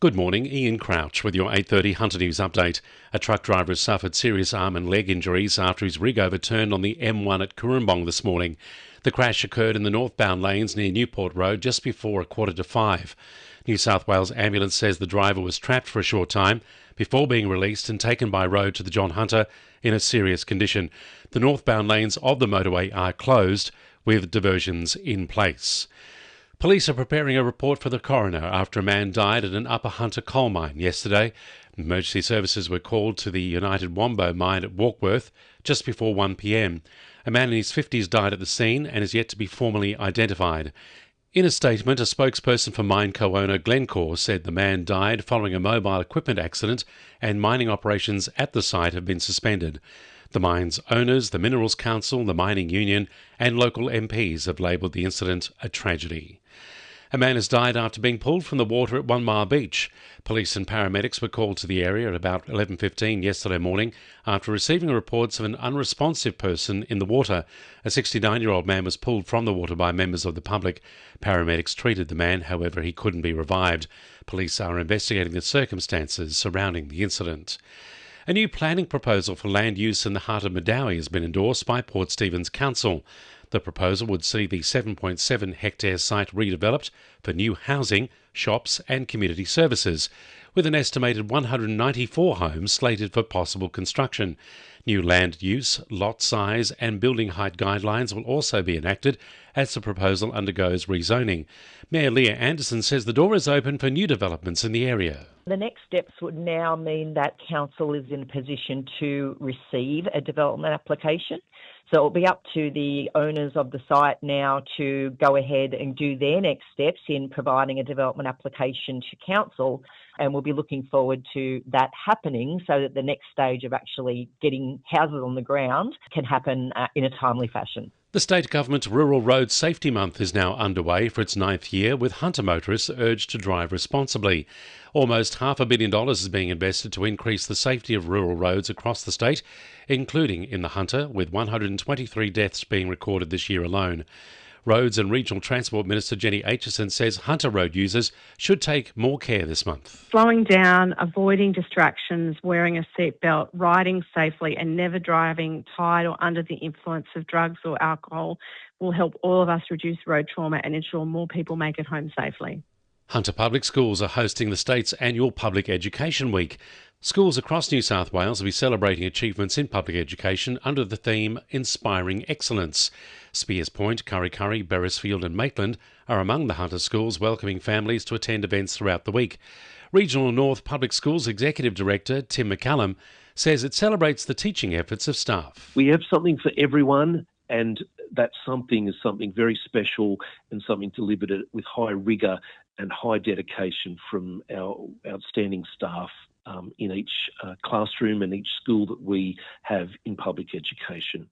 Good morning, Ian Crouch with your 8:30 Hunter News update. A truck driver has suffered serious arm and leg injuries after his rig overturned on the M1 at Cooranbong this morning. The crash occurred in the northbound lanes near Newport Road just before 4:45. New South Wales Ambulance says the driver was trapped for a short time before being released and taken by road to the John Hunter in a serious condition. The northbound lanes of the motorway are closed with diversions in place. Police are preparing a report for the coroner after a man died at an Upper Hunter coal mine yesterday. Emergency services were called to the United Wombo mine at Warkworth just before 1 p.m. A man in his 50s died at the scene and is yet to be formally identified. In a statement, a spokesperson for mine co-owner Glencore said the man died following a mobile equipment accident and mining operations at the site have been suspended. The mine's owners, the Minerals Council, the Mining Union and local MPs have labelled the incident a tragedy. A man has died after being pulled from the water at 1 Mile Beach. Police and paramedics were called to the area at about 11:15 yesterday morning after receiving reports of an unresponsive person in the water. A 69-year-old man was pulled from the water by members of the public. Paramedics treated the man, however he couldn't be revived. Police are investigating the circumstances surrounding the incident. A new planning proposal for land use in the heart of Medowie has been endorsed by Port Stephens Council. The proposal would see the 7.7 hectare site redeveloped for new housing, shops and community services, with an estimated 194 homes slated for possible construction. New land use, lot size and building height guidelines will also be enacted as the proposal undergoes rezoning. Mayor Leah Anderson says the door is open for new developments in the area. The next steps would now mean that council is in a position to receive a development application. So it will be up to the owners of the site now to go ahead and do their next steps in providing a development application to council, and we'll be looking forward to that happening so that the next stage of actually getting houses on the ground can happen in a timely fashion. The state government's Rural Road Safety Month is now underway for its 9th year, with Hunter motorists urged to drive responsibly. Almost $500 million is being invested to increase the safety of rural roads across the state, including in the Hunter, with 123 deaths being recorded this year alone. Roads and Regional Transport Minister Jenny Aitchison says Hunter road users should take more care this month. Slowing down, avoiding distractions, wearing a seatbelt, riding safely and never driving tired or under the influence of drugs or alcohol will help all of us reduce road trauma and ensure more people make it home safely. Hunter Public Schools are hosting the state's annual Public Education Week. Schools across New South Wales will be celebrating achievements in public education under the theme Inspiring Excellence. Spears Point, Kurri Kurri, Beresfield and Maitland are among the Hunter schools welcoming families to attend events throughout the week. Regional North Public Schools Executive Director Tim McCallum says it celebrates the teaching efforts of staff. We have something for everyone, and that something is something very special and something delivered with high rigour and high dedication from our outstanding staff in each classroom and each school that we have in public education.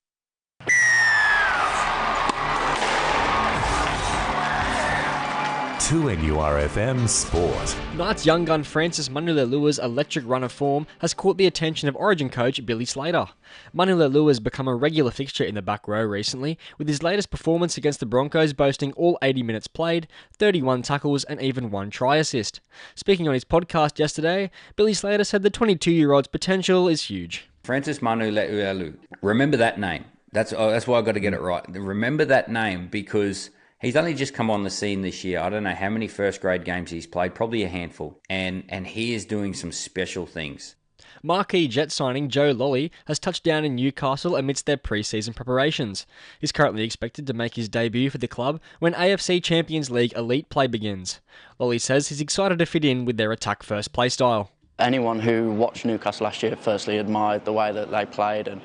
To NURFM Sport. Knights young gun Francis Manu-Leilua's electric run of form has caught the attention of Origin coach Billy Slater. Manu-Leilua has become a regular fixture in the back row recently, with his latest performance against the Broncos boasting all 80 minutes played, 31 tackles and even 1 try assist. Speaking on his podcast yesterday, Billy Slater said the 22-year-old's potential is huge. Francis Manu-Leilua. Remember that name. That's why I've got to get it right. Remember that name because he's only just come on the scene this year. I don't know how many first grade games he's played, probably a handful. And he is doing some special things. Marquee Jet signing Joe Lolly has touched down in Newcastle amidst their pre-season preparations. He's currently expected to make his debut for the club when AFC Champions League elite play begins. Lolly says he's excited to fit in with their attack-first play style. Anyone who watched Newcastle last year firstly admired the way that they played and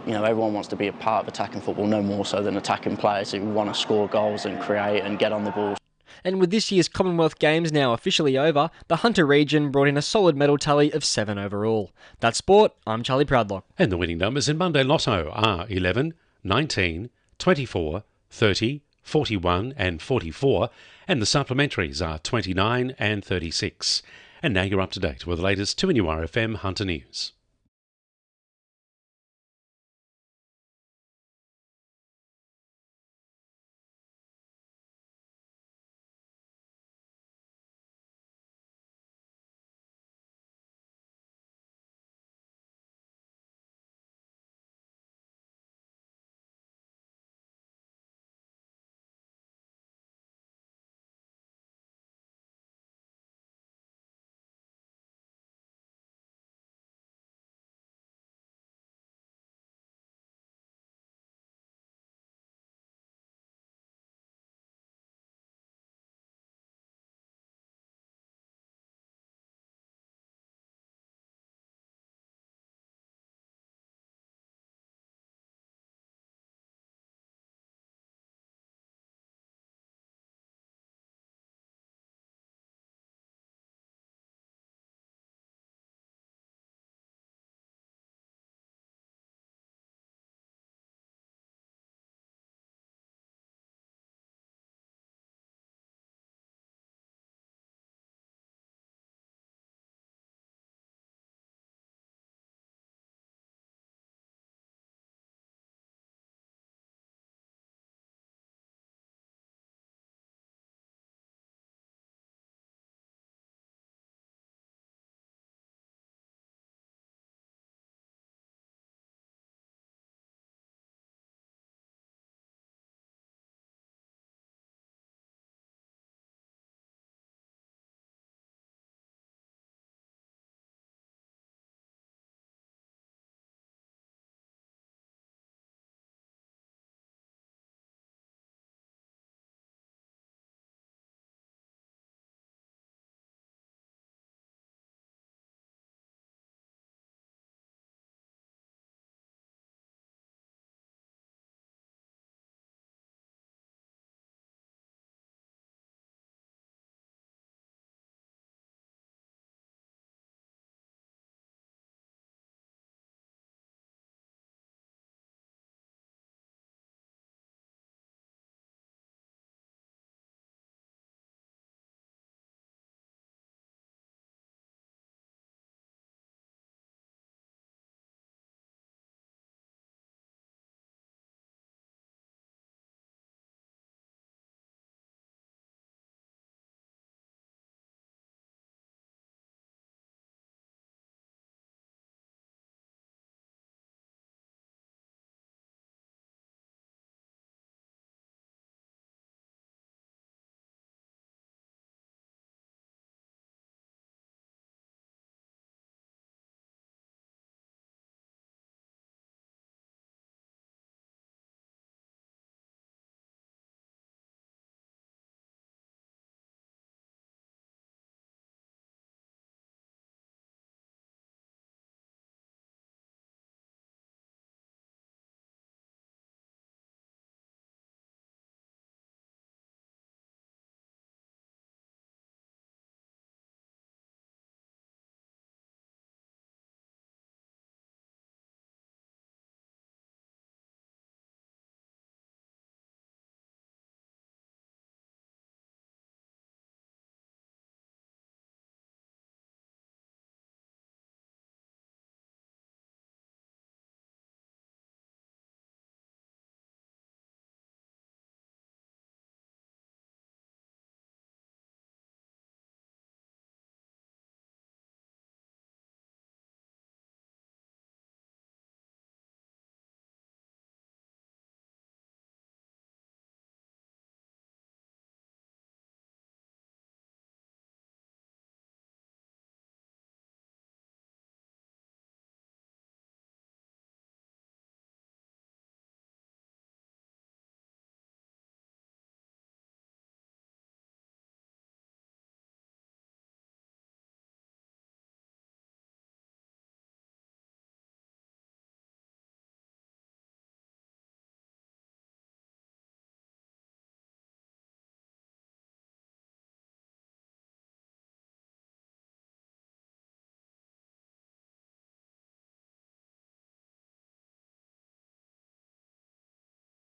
you know, everyone wants to be a part of attacking football, no more so than attacking players who want to score goals and create and get on the ball. And with this year's Commonwealth Games now officially over, the Hunter region brought in a solid medal tally of 7 overall. That's sport. I'm Charlie Proudlock. And the winning numbers in Monday Lotto are 11, 19, 24, 30, 41 and 44, and the supplementaries are 29 and 36. And now you're up to date with the latest 2NURFM Hunter News.